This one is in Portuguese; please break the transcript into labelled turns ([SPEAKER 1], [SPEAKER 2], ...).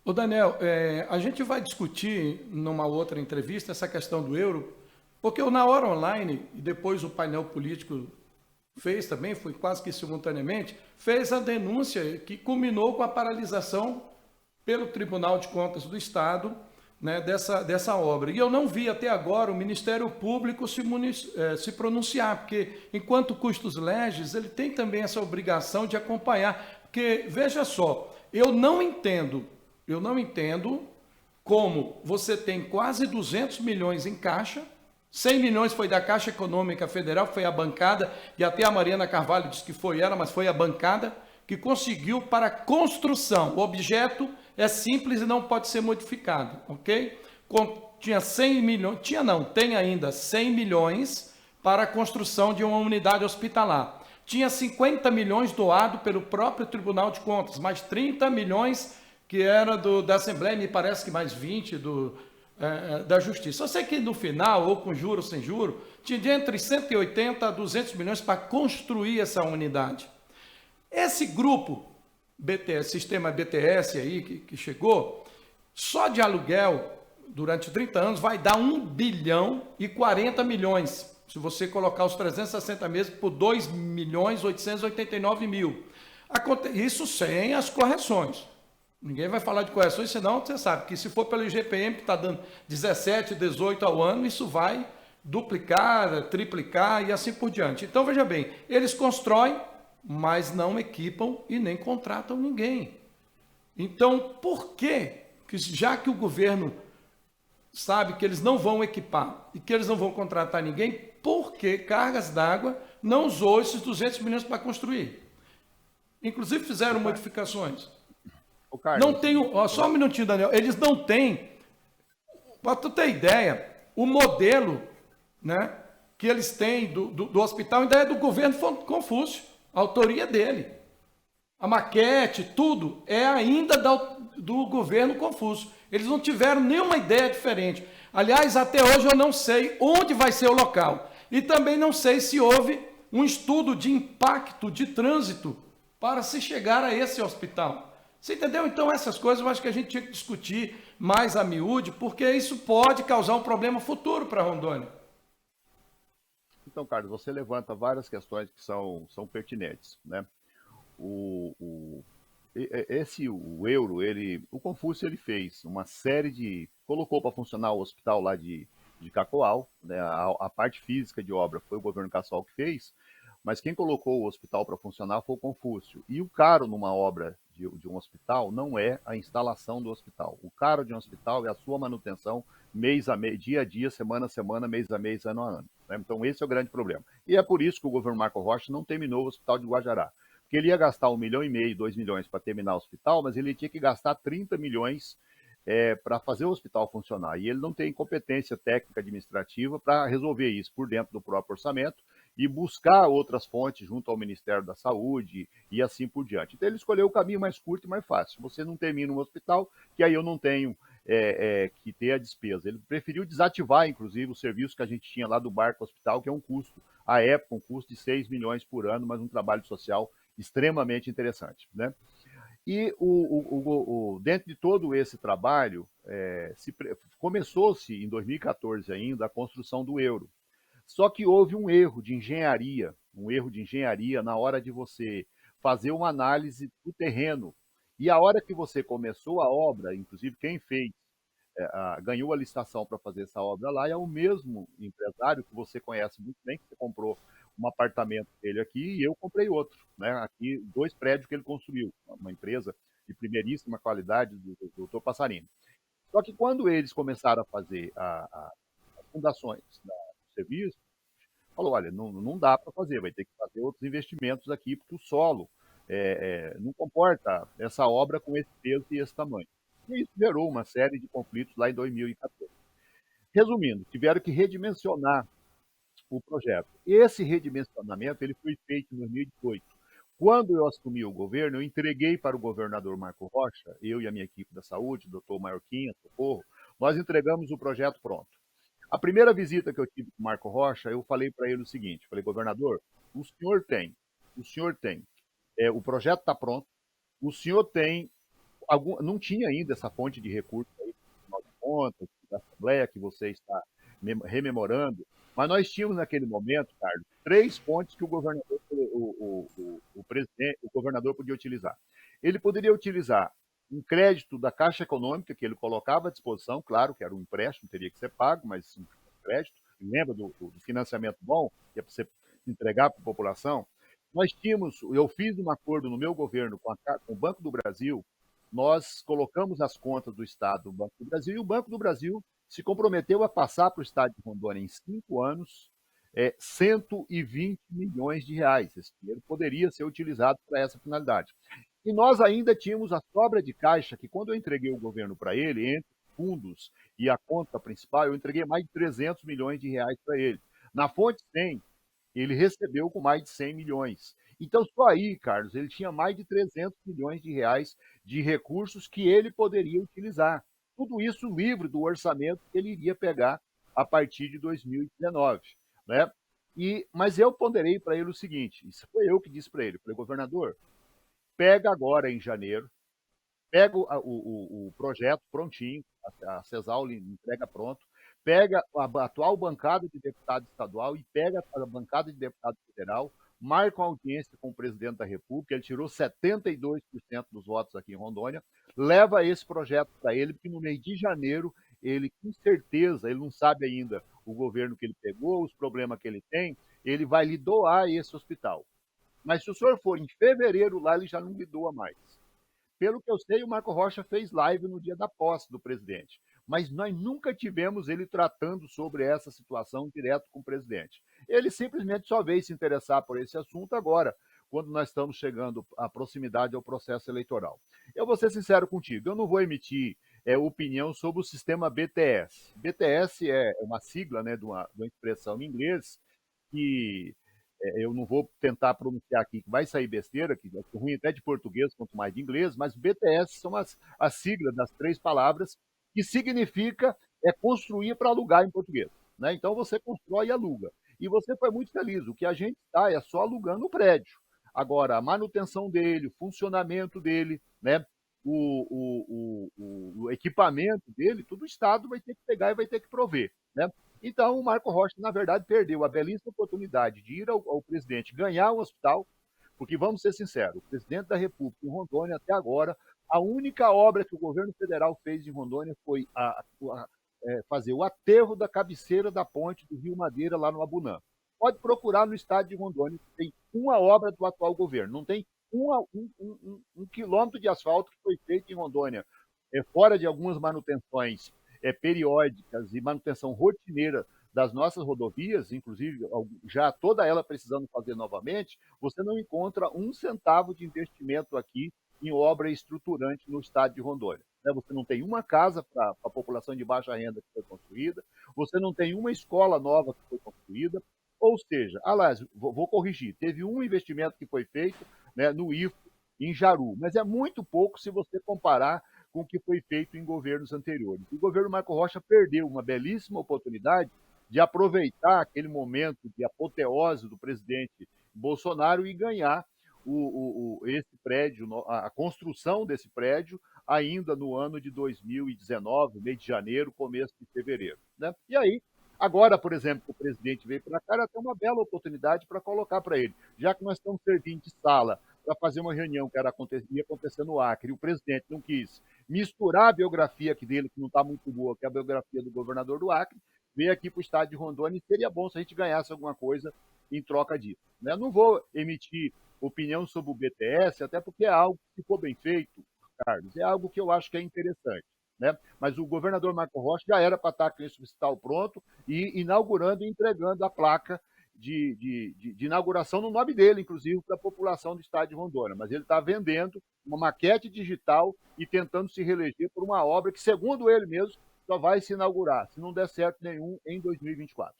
[SPEAKER 1] Ô Daniel, a gente vai discutir numa outra entrevista essa questão do euro, porque o Na Hora Online, e depois o painel político fez também, foi quase que simultaneamente, fez a denúncia que culminou com a paralisação pelo Tribunal de Contas do Estado, né, dessa obra. E eu não vi até agora o Ministério Público se pronunciar, porque enquanto custos legis, ele tem também essa obrigação de acompanhar. Porque, veja só, eu não entendo como você tem quase 200 milhões em caixa, 100 milhões foi da Caixa Econômica Federal, foi a bancada, e até a Mariana Carvalho disse que foi ela, mas foi a bancada que conseguiu para a construção. O objeto é simples e não pode ser modificado, ok? Tinha 100 milhões, tinha não, tem ainda 100 milhões para a construção de uma unidade hospitalar. Tinha 50 milhões doado pelo próprio Tribunal de Contas, mais 30 milhões que era da Assembleia, me parece que mais 20 da Justiça. Eu sei que no final, ou com juro ou sem juro, tinha entre 180 a 200 milhões para construir essa unidade. Esse grupo, BTS, sistema BTS aí que chegou, só de aluguel, durante 30 anos, vai dar 1 bilhão e 40 milhões. Se você colocar os 360 meses por 2 milhões 889 mil. Isso sem as correções. Ninguém vai falar de correções, senão você sabe que se for pelo IGPM, que está dando 17, 18 ao ano, isso vai duplicar, triplicar e assim por diante. Então, veja bem, eles constroem, mas não equipam e nem contratam ninguém. Então, por que, já que o governo sabe que eles não vão equipar e que eles não vão contratar ninguém, por que Cargas d'Água não usou esses 200 milhões para construir? Inclusive fizeram modificações.
[SPEAKER 2] O Carlos,
[SPEAKER 1] Não tem, só um minutinho, Daniel, eles não têm, para tu ter ideia, o modelo, né, que eles têm do hospital ainda é do governo Confúcio, a autoria dele. A maquete, tudo, é ainda do governo Confúcio. Eles não tiveram nenhuma ideia diferente. Aliás, até hoje eu não sei onde vai ser o local. E também não sei se houve um estudo de impacto de trânsito para se chegar a esse hospital. Você entendeu? Então, essas coisas eu acho que a gente tinha que discutir mais a miúde, porque isso pode causar um problema futuro para Rondônia.
[SPEAKER 2] então, Carlos, você levanta várias questões que são pertinentes, né? O euro, o Confúcio ele fez uma série colocou para funcionar o hospital lá de Cacoal, né? A parte física de obra foi o governo Cassol que fez, mas quem colocou o hospital para funcionar foi o Confúcio. E o caro numa obra de um hospital não é a instalação do hospital. O caro de um hospital é a sua manutenção mês a mês, dia a dia, semana a semana, mês a mês, ano a ano, né? Então esse é o grande problema. E é por isso que o governo Marco Rocha não terminou o hospital de Guajará. Porque ele ia gastar 1,5 milhão, 2 milhões para terminar o hospital, mas ele tinha que gastar 30 milhões para fazer o hospital funcionar. E ele não tem competência técnica administrativa para resolver isso por dentro do próprio orçamento e buscar outras fontes junto ao Ministério da Saúde e assim por diante. Então ele escolheu o caminho mais curto e mais fácil. Você não termina um hospital, que aí eu não tenho que ter a despesa. Ele preferiu desativar, inclusive, o serviço que a gente tinha lá do Barco Hospital, que é um custo, à época, um custo de 6 milhões por ano, mas um trabalho social extremamente interessante, né? E dentro de todo esse trabalho, começou-se em 2014 ainda a construção do euro. Só que houve um erro de engenharia na hora de você fazer uma análise do terreno. E a hora que você começou a obra, inclusive quem fez, ganhou a licitação para fazer essa obra lá, é o mesmo empresário que você conhece muito bem, que você comprou um apartamento dele aqui e eu comprei outro, né? Aqui, 2 prédios que ele construiu, uma empresa de primeiríssima qualidade do doutor Passarini. Só que quando eles começaram a fazer as fundações do serviço, falou, olha, não dá para fazer, vai ter que fazer outros investimentos aqui, porque o solo não comporta essa obra com esse peso e esse tamanho. E isso gerou uma série de conflitos lá em 2014. Resumindo, tiveram que redimensionar o projeto. Esse redimensionamento ele foi feito em 2018. Quando eu assumi o governo, eu entreguei para o governador Marco Rocha, eu e a minha equipe da saúde, doutor Maiorquinha, Socorro, nós entregamos o projeto pronto. A primeira visita que eu tive com o Marco Rocha, eu falei para ele o seguinte, falei, governador, o senhor tem, o projeto está pronto, o senhor tem não tinha ainda essa fonte de recursos aí, afinal de contas, da Assembleia que você está rememorando, mas nós tínhamos naquele momento, Carlos, 3 pontes que o presidente, o governador podia utilizar. Ele poderia utilizar um crédito da Caixa Econômica, que ele colocava à disposição, claro que era um empréstimo, teria que ser pago, mas um crédito. Lembra do financiamento bom, que é para você entregar para a população? Eu fiz um acordo no meu governo com o Banco do Brasil, nós colocamos as contas do Estado no Banco do Brasil e o Banco do Brasil se comprometeu a passar para o Estado de Rondônia em 5 anos 120 milhões de reais. Esse dinheiro poderia ser utilizado para essa finalidade. E nós ainda tínhamos a sobra de caixa, que quando eu entreguei o governo para ele, entre fundos e a conta principal, eu entreguei mais de 300 milhões de reais para ele. Na fonte 100, ele recebeu com mais de 100 milhões. Então, só aí, Carlos, ele tinha mais de 300 milhões de reais de recursos que ele poderia utilizar. Tudo isso livre do orçamento que ele iria pegar a partir de 2019, né? Mas eu ponderei para ele o seguinte, isso foi eu que disse para ele, falei, governador, pega agora em janeiro, pega o projeto prontinho, a CESAL entrega pronto, pega a atual bancada de deputado estadual e pega a bancada de deputado federal, marca uma audiência com o presidente da República, ele tirou 72% dos votos aqui em Rondônia, leva esse projeto para ele, porque no mês de janeiro, ele com certeza, ele não sabe ainda o governo que ele pegou, os problemas que ele tem, ele vai lhe doar esse hospital. Mas se o senhor for em fevereiro lá, ele já não lhe doa mais. Pelo que eu sei, o Marco Rocha fez live no dia da posse do presidente, mas nós nunca tivemos ele tratando sobre essa situação direto com o presidente. Ele simplesmente só veio se interessar por esse assunto agora, quando nós estamos chegando à proximidade ao processo eleitoral. Eu vou ser sincero contigo, eu não vou emitir opinião sobre o sistema BTS. BTS é uma sigla, né, de uma expressão em inglês que eu não vou tentar pronunciar aqui, que vai sair besteira, que é ruim até de português, quanto mais de inglês, mas BTS são as siglas das 3 palavras, que significa construir para alugar em português. Né? Então você constrói e aluga. E você foi muito feliz. O que a gente está é só alugando o prédio. Agora, a manutenção dele, o funcionamento dele, né? o equipamento dele, tudo o Estado vai ter que pegar e vai ter que prover. Né? Então, o Marco Rocha, na verdade, perdeu a belíssima oportunidade de ir ao presidente ganhar o hospital, porque, vamos ser sinceros, o presidente da República em Rondônia, até agora, a única obra que o governo federal fez em Rondônia foi fazer o aterro da cabeceira da ponte do Rio Madeira, lá no Abunã. Pode procurar no estado de Rondônia, tem uma obra do atual governo, não tem um quilômetro de asfalto que foi feito em Rondônia, fora de algumas manutenções periódicas e manutenção rotineira das nossas rodovias, inclusive já toda ela precisando fazer novamente, você não encontra um centavo de investimento aqui em obra estruturante no estado de Rondônia. Você não tem uma casa para a população de baixa renda que foi construída, você não tem uma escola nova que foi construída, ou seja, aliás, vou corrigir, teve um investimento que foi feito, né, no IFO, em Jaru, mas é muito pouco se você comparar com o que foi feito em governos anteriores. O governo Marco Rocha perdeu uma belíssima oportunidade de aproveitar aquele momento de apoteose do presidente Bolsonaro e ganhar esse prédio, a construção desse prédio, ainda no ano de 2019, mês de janeiro, começo de fevereiro. Né? E aí, agora, por exemplo, que o presidente veio para cá, era até uma bela oportunidade para colocar para ele, já que nós estamos servindo de sala para fazer uma reunião que ia acontecer no Acre, e o presidente não quis misturar a biografia aqui dele, que não está muito boa, que é a biografia do governador do Acre, veio aqui para o estado de Rondônia, e seria bom se a gente ganhasse alguma coisa em troca disso. Né? Não vou emitir opinião sobre o BTS, até porque é algo que ficou bem feito, Carlos, é algo que eu acho que é interessante. Né? Mas o governador Marco Rocha já era para estar com esse hospital pronto e inaugurando e entregando a placa de inauguração no nome dele, inclusive, para a população do estado de Rondônia. Mas ele está vendendo uma maquete digital e tentando se reeleger por uma obra que, segundo ele mesmo, só vai se inaugurar, se não der certo nenhum, em 2024.